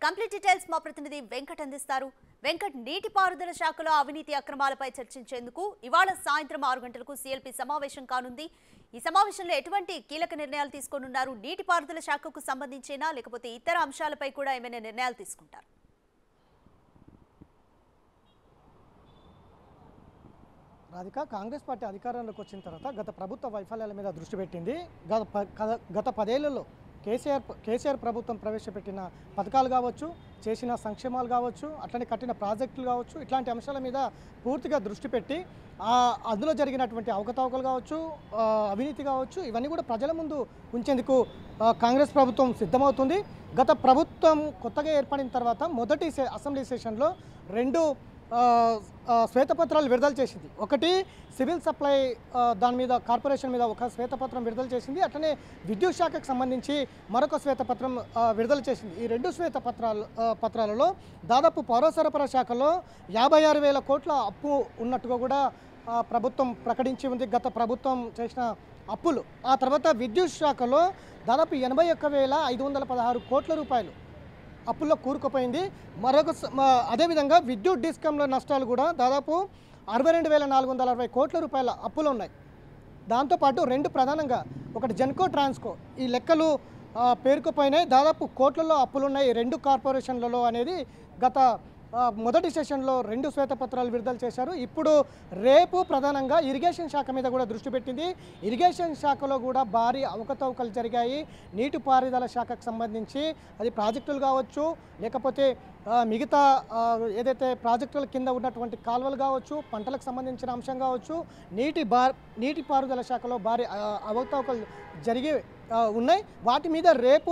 Complete details మా ప్రతినిధి వెంకట్ అందిస్తారు. వెంకట్, నీటిపారుదల శాఖలో అవినీతి అక్రమాలపై చర్చించేందుకు ఇవాళ సాయంత్రం 6 గంటలకు సీఎల్పీ సమావేశం కానుంది. ఈ సమావేశంలో ఎటువంటి కీలక నిర్ణయాలు తీసుకోనున్నారు? నీటిపారుదల శాఖకు సంబంధించేనా లేకపోతే ఇతర అంశాలపై కూడా ఏమైనా నిర్ణయాలు తీసుకుంటారు? రాధిక, కాంగ్రెస్ పార్టీ అధికారంలోకి వచ్చిన తర్వాత గత ప్రభుత్వ వైఫల్యాల మీద దృష్టి పెట్టింది. గత 10 ఏళ్లలో కేసీఆర్ ప్రభుత్వం ప్రవేశపెట్టిన పథకాలు కావచ్చు, చేసిన సంక్షేమాలు కావచ్చు, అట్లనే కట్టిన ప్రాజెక్టులు కావచ్చు, ఇట్లాంటి అంశాల మీద పూర్తిగా దృష్టి పెట్టి అందులో జరిగినటువంటి అవకతవకలు కావచ్చు, అవినీతి కావచ్చు, ఇవన్నీ కూడా ప్రజల ముందు ఉంచేందుకు కాంగ్రెస్ ప్రభుత్వం సిద్ధమవుతుంది. గత ప్రభుత్వం కొత్తగా ఏర్పడిన తర్వాత మొదటి అసెంబ్లీ సెషన్లో 2 శ్వేతపత్రాలు విడుదల చేసింది. ఒకటి సివిల్ సప్లై దాని మీద కార్పొరేషన్ మీద ఒక శ్వేతపత్రం విడుదల చేసింది. అట్లనే విద్యుత్ శాఖకు సంబంధించి మరొక శ్వేతపత్రం విడుదల చేసింది. ఈ 2 శ్వేతపత్రాలలో దాదాపు పౌర సరఫరా శాఖలో 56,000 కోట్ల అప్పు ఉన్నట్టుగా కూడా ప్రభుత్వం ప్రకటించి ఉంది. గత ప్రభుత్వం చేసిన అప్పులు. ఆ తర్వాత విద్యుత్ శాఖలో దాదాపు 81,516 కోట్ల రూపాయలు అప్పుల్లో కూరుకుపోయింది. అదేవిధంగా విద్యుత్ డిస్కంల నష్టాలు కూడా దాదాపు 62,460 కోట్ల రూపాయల అప్పులు ఉన్నాయి. దాంతోపాటు 2 ప్రధానంగా, ఒకటి జెన్కో, ట్రాన్స్కో, ఈ లెక్కలు పేరుకుపోయినాయి. దాదాపు కోట్లలో అప్పులున్నాయి 2 కార్పొరేషన్లలో అనేది గత మొదటి సెషన్లో 2 శ్వేతపత్రాలు విడుదల చేశారు. ఇప్పుడు రేపు ప్రధానంగా ఇరిగేషన్ శాఖ మీద కూడా దృష్టి పెట్టింది. ఇరిగేషన్ శాఖలో కూడా భారీ అవకతవకలు జరిగాయి. నీటిపారుదల శాఖకు సంబంధించి అది ప్రాజెక్టులు కావచ్చు, లేకపోతే మిగతా ఏదైతే ప్రాజెక్టుల కింద ఉన్నటువంటి కాలువలు కావచ్చు, పంటలకు సంబంధించిన అంశం కావచ్చు, నీటిపారుదల శాఖలో భారీ అవకతవకలు జరిగి ఉన్నాయి. వాటి మీద రేపు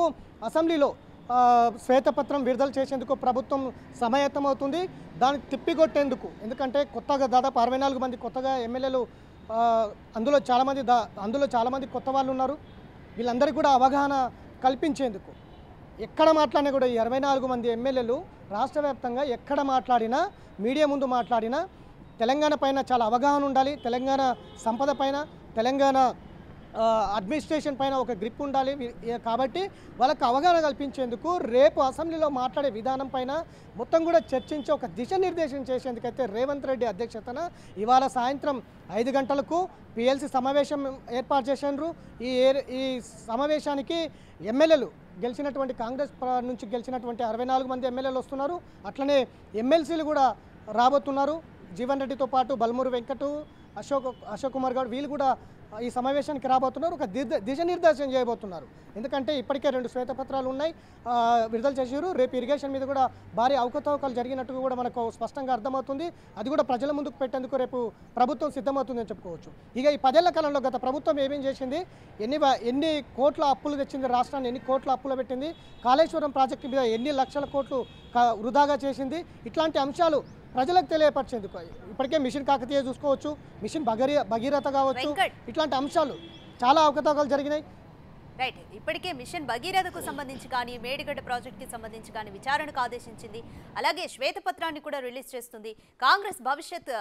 అసెంబ్లీలో శ్వేతపత్రం విడుదల చేసేందుకు ప్రభుత్వం సమాయత్తమవుతుంది. దాన్ని తిప్పికొట్టేందుకు, ఎందుకంటే కొత్తగా దాదాపు 64 మంది కొత్తగా ఎమ్మెల్యేలు, అందులో చాలామంది కొత్త వాళ్ళు ఉన్నారు. వీళ్ళందరికీ కూడా అవగాహన కల్పించేందుకు ఎక్కడ మాట్లాడినా కూడా ఈ 64 మంది ఎమ్మెల్యేలు రాష్ట్ర వ్యాప్తంగా ఎక్కడ మాట్లాడినా, మీడియా ముందు మాట్లాడినా తెలంగాణ పైన చాలా అవగాహన ఉండాలి, తెలంగాణ సంపద పైన, తెలంగాణ అడ్మినిస్ట్రేషన్ పైన ఒక గ్రిప్ ఉండాలి. కాబట్టి వాళ్ళకు అవగాహన కల్పించేందుకు రేపు అసెంబ్లీలో మాట్లాడే విధానం పైన మొత్తం కూడా చర్చించి ఒక దిశానిర్దేశం చేసేందుకైతే రేవంత్ రెడ్డి అధ్యక్షతన ఇవాళ సాయంత్రం 5 గంటలకు పిఎల్సి సమావేశం ఏర్పాటు చేశారు. ఈ సమావేశానికి ఎమ్మెల్యేలు గెలిచినటువంటి కాంగ్రెస్ నుంచి గెలిచినటువంటి 64 మంది ఎమ్మెల్యేలు వస్తున్నారు. అట్లనే ఎమ్మెల్సీలు కూడా రాబోతున్నారు. జీవన్ రెడ్డితో పాటు బల్మూరు వెంకటు, అశోక్ కుమార్ గౌడ్ వీళ్ళు కూడా ఈ సమావేశానికి రాబోతున్నారు. ఒక దిశానిర్దేశం చేయబోతున్నారు. ఎందుకంటే ఇప్పటికే 2 శ్వేతపత్రాలు ఉన్నాయి, విడుదల చేశారు. రేపు ఇరిగేషన్ మీద కూడా భారీ అవకతవకలు జరిగినట్టుగా కూడా మనకు స్పష్టంగా అర్థమవుతుంది. అది కూడా ప్రజల ముందుకు పెట్టేందుకు రేపు ప్రభుత్వం సిద్ధమవుతుందని చెప్పుకోవచ్చు. ఇక ఈ 10 ఏళ్ల కాలంలో గత ప్రభుత్వం ఏమేం చేసింది, ఎన్ని కోట్ల అప్పులు తెచ్చింది, రాష్ట్రాన్ని ఎన్ని కోట్ల అప్పులు పెట్టింది, కాళేశ్వరం ప్రాజెక్టు మీద ఎన్ని లక్షల కోట్లు వృధాగా చేసింది, ఇట్లాంటి అంశాలు ప్రజలకు తెలియపరిచేందుకు ఇప్పటికే మిషన్ కాకతీయ చూసుకోవచ్చు, మిషన్ భగీరథ కావచ్చు, ఇట్లాంటి అంశాలు చాలా అవకతవకలు జరిగినాయి. రైట్, ఇప్పటికే మిషన్ భగీరథకు సంబంధించి కానీ, మేడిగడ్డ ప్రాజెక్టుకి సంబంధించి కానీ విచారణకు ఆదేశించింది. అలాగే శ్వేతపత్రాన్ని కూడా రిలీజ్ చేస్తుంది. కాంగ్రెస్ భవిష్యత్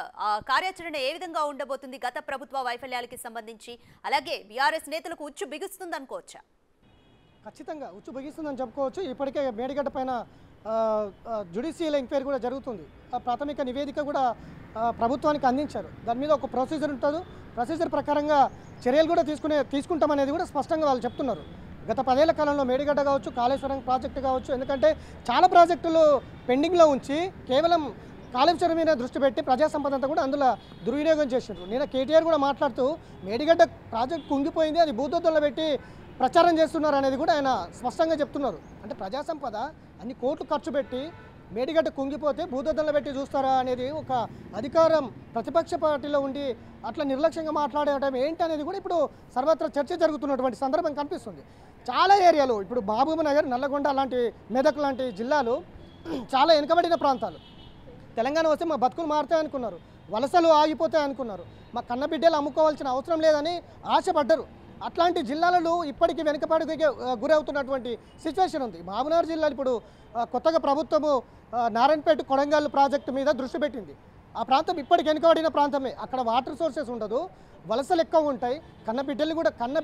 కార్యాచరణ ఏ విధంగా ఉండబోతుంది గత ప్రభుత్వ వైఫల్యాలకి సంబంధించి? అలాగే బీఆర్ఎస్ నేతలకు ఉచ్చు బిగుస్తుంది అనుకోవచ్చా? ఖచ్చితంగా ఉచ్చు బిగిస్తుందని చెప్పుకోవచ్చు. ఇప్పటికే మేడిగడ్డ పైన జ్యుడిషియల్ ఎంక్వైరీ కూడా జరుగుతుంది. ప్రాథమిక నివేదిక కూడా ప్రభుత్వానికి అందించారు. దాని మీద ఒక ప్రొసీజర్ ఉంటుంది. ప్రొసీజర్ ప్రకారంగా చర్యలు కూడా తీసుకుంటామనేది కూడా స్పష్టంగా వాళ్ళు చెప్తున్నారు. గత 10 ఏళ్ల కాలంలో మేడిగడ్డ కావచ్చు, కాళేశ్వరం ప్రాజెక్టు కావచ్చు, ఎందుకంటే చాలా ప్రాజెక్టులు పెండింగ్లో ఉంచి కేవలం కాళేశ్వరం మీద దృష్టి పెట్టి ప్రజా సంపద అంతా కూడా అందులో దుర్వినియోగం చేసినారు. నేను కేటీఆర్ కూడా మాట్లాడుతూ మేడిగడ్డ ప్రాజెక్టు కుంగిపోయింది, అది భూతద్దుల్లో పెట్టి ప్రచారం చేస్తున్నారు అనేది కూడా ఆయన స్పష్టంగా చెప్తున్నారు. అంటే ప్రజా సంపద అన్ని కోట్లు ఖర్చు పెట్టి మేడిగడ్డ కుంగిపోతే భూతద్దంలో పెట్టి చూస్తారా అనేది ఒక అధికారం ప్రతిపక్ష పార్టీలో ఉండి అట్లా నిర్లక్ష్యంగా మాట్లాడటం ఏంటి అనేది కూడా ఇప్పుడు సర్వత్రా చర్చ జరుగుతున్నటువంటి సందర్భం కనిపిస్తుంది. చాలా ఏరియాలు ఇప్పుడు మహబూబ్ నగర్, నల్లగొండ లాంటి, మెదక్ లాంటి జిల్లాలు చాలా వెనుకబడిన ప్రాంతాలు. తెలంగాణ వస్తే మా బతుకులు మారుతాయి అనుకున్నారు, వలసలు ఆగిపోతాయి అనుకున్నారు, మా కన్నబిడ్డలు అమ్ముకోవాల్సిన అవసరం లేదని ఆశపడ్డరు. అట్లాంటి జిల్లాలలో ఇప్పటికీ వెనుకబాటుకి గురవుతున్నటువంటి సిచ్యువేషన్ ఉంది. మహబూబ్నగర్ జిల్లా ఇప్పుడు కొత్తగా ప్రభుత్వము నారాయణపేట కొడంగల్ ప్రాజెక్టు మీద దృష్టి పెట్టింది. ఆ ప్రాంతం ఇప్పటికి వెనుకబడిన ప్రాంతమే. అక్కడ వాటర్ సోర్సెస్ ఉండదు, వలసలు ఎక్కువ ఉంటాయి. కన్న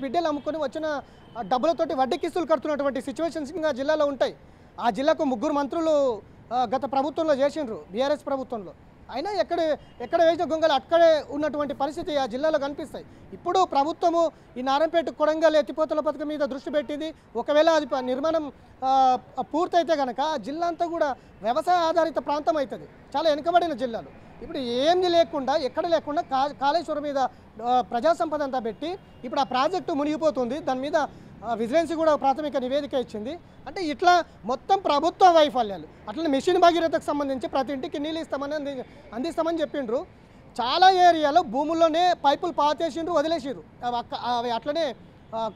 బిడ్డలు అమ్ముకొని వచ్చిన డబ్బులతోటి వడ్డీ కిస్తులు కడుతున్నటువంటి సిచ్యువేషన్స్ ఇంకా జిల్లాలో ఉంటాయి. ఆ జిల్లాకు 3 మంత్రులు గత ప్రభుత్వంలో చేసిండ్రు, బీఆర్ఎస్ ప్రభుత్వంలో. అయినా ఎక్కడ వేసిన గొంగలు అక్కడే ఉన్నటువంటి పరిస్థితి ఆ జిల్లాలో కనిపిస్తాయి. ఇప్పుడు ప్రభుత్వము ఈ నారాయణపేట కొడంగల్ ఎత్తిపోతల పథకం మీద దృష్టి పెట్టింది. ఒకవేళ అది నిర్మాణం పూర్తయితే కనుక ఆ జిల్లా అంతా కూడా వ్యవసాయ ఆధారిత ప్రాంతం అవుతుంది. చాలా వెనుకబడిన జిల్లాలు. ఇప్పుడు ఏంది లేకుండా, ఎక్కడ లేకుండా కాళేశ్వరం మీద ప్రజా సంపద అంతా పెట్టి ఇప్పుడు ఆ ప్రాజెక్టు మునిగిపోతుంది. దాని మీద విజిలెన్స్ కూడా ప్రాథమిక నివేదిక ఇచ్చింది. అంటే ఇట్లా మొత్తం ప్రభుత్వ వైఫల్యాలు. అట్లనే మిషన్ భగీరథకు సంబంధించి ప్రతి ఇంటికి నీళ్ళు అందిస్తామని చెప్పిండ్రు. చాలా ఏరియాలో భూముల్లోనే పైపులు పాతేసిండ్రు, వదిలేసిండ్రు. అవి అట్లనే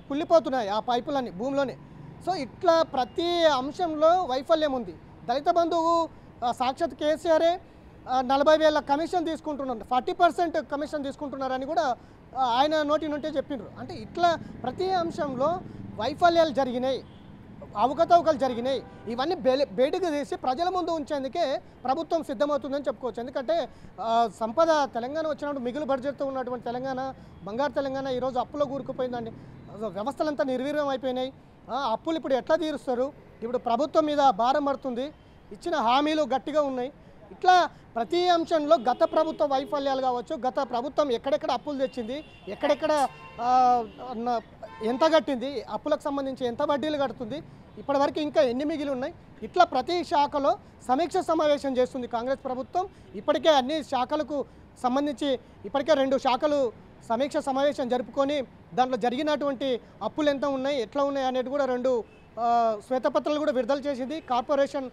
కుళ్ళిపోతున్నాయి ఆ పైపులన్నీ భూమిలోనే. సో ఇట్లా ప్రతి అంశంలో వైఫల్యం ఉంది. దళిత బంధువు సాక్షాత్ కేసీఆరే 40,000 కమిషన్ తీసుకుంటున్నారు, 40% కమిషన్ తీసుకుంటున్నారని కూడా ఆయన నోటి నుంటే చెప్పిండ్రు. అంటే ఇట్లా ప్రతి అంశంలో వైఫల్యాలు జరిగినాయి, అవకతవకలు జరిగినాయి. ఇవన్నీ బయటకు తీసి ప్రజల ముందు ఉంచేందుకే ప్రభుత్వం సిద్ధమవుతుందని చెప్పుకోవచ్చు. ఎందుకంటే సంపద తెలంగాణ వచ్చినప్పుడు మిగులు బడ్జెట్తో ఉన్నటువంటి తెలంగాణ, బంగారు తెలంగాణ ఈరోజు అప్పులో కూరుకుపోయిందండి. వ్యవస్థలంతా నిర్వీర్యం అయిపోయినాయి. అప్పులు ఇప్పుడు ఎట్లా తీరుస్తారు? ఇప్పుడు ప్రభుత్వం మీద భారం పడుతుంది. ఇచ్చిన హామీలు గట్టిగా ఉన్నాయి. ఇట్లా ప్రతి అంశంలో గత ప్రభుత్వ వైఫల్యాలు కావచ్చు, గత ప్రభుత్వం ఎక్కడెక్కడ అప్పులు తెచ్చింది, ఎక్కడెక్కడ ఎంత కట్టింది, అప్పులకు సంబంధించి ఎంత వడ్డీలు కడుతుంది, ఇప్పటివరకు ఇంకా ఎన్ని మిగిలి ఉన్నాయి. ఇట్లా ప్రతి శాఖలో సమీక్ష సమావేశం చేస్తుంది కాంగ్రెస్ ప్రభుత్వం. ఇప్పటికే అన్ని శాఖలకు సంబంధించి ఇప్పటికే 2 శాఖలు సమీక్ష సమావేశం జరుపుకొని దాంట్లో జరిగినటువంటి అప్పులు ఎంత ఉన్నాయి, ఎట్లా ఉన్నాయి అనేది కూడా 2 శ్వేతపత్రాలు కూడా విడుదల చేసింది. కార్పొరేషన్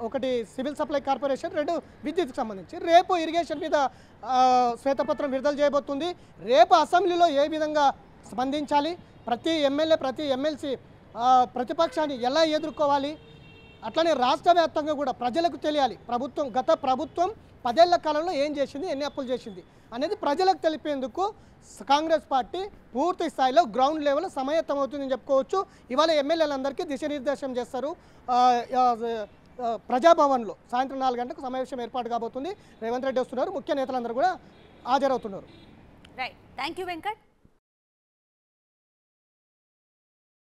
ఒకటి సివిల్ సప్లై కార్పొరేషన్, 2 విద్యుత్కి సంబంధించి. రేపు ఇరిగేషన్ మీద శ్వేతపత్రం విడుదల చేయబోతుంది. రేపు అసెంబ్లీలో ఏ విధంగా స్పందించాలి, ప్రతి ఎమ్మెల్యే ప్రతి ఎమ్మెల్సీ ప్రతిపక్షాన్ని ఎలా ఎదుర్కోవాలి, అట్లనే రాష్ట్ర వ్యాప్తంగా కూడా ప్రజలకు తెలియాలి గత ప్రభుత్వం 10 ఏళ్ల కాలంలో ఏం చేసింది, ఎన్ని అప్పులు చేసింది అనేది ప్రజలకు తెలిపేందుకు కాంగ్రెస్ పార్టీ పూర్తి స్థాయిలో గ్రౌండ్ లెవెల్ సమాయత్తం అవుతుందని చెప్పుకోవచ్చు. ఇవాళ ఎమ్మెల్యేలందరికీ దిశానిర్దేశం చేస్తారు. ప్రజాభవన్లో సాయంత్రం 4 గంటలకు సమావేశం ఏర్పాటు కాబోతుంది. రేవంత్ రెడ్డి వస్తున్నారు, ముఖ్య నేతలందరూ కూడా హాజరవుతున్నారు. Right, thank you Venkat.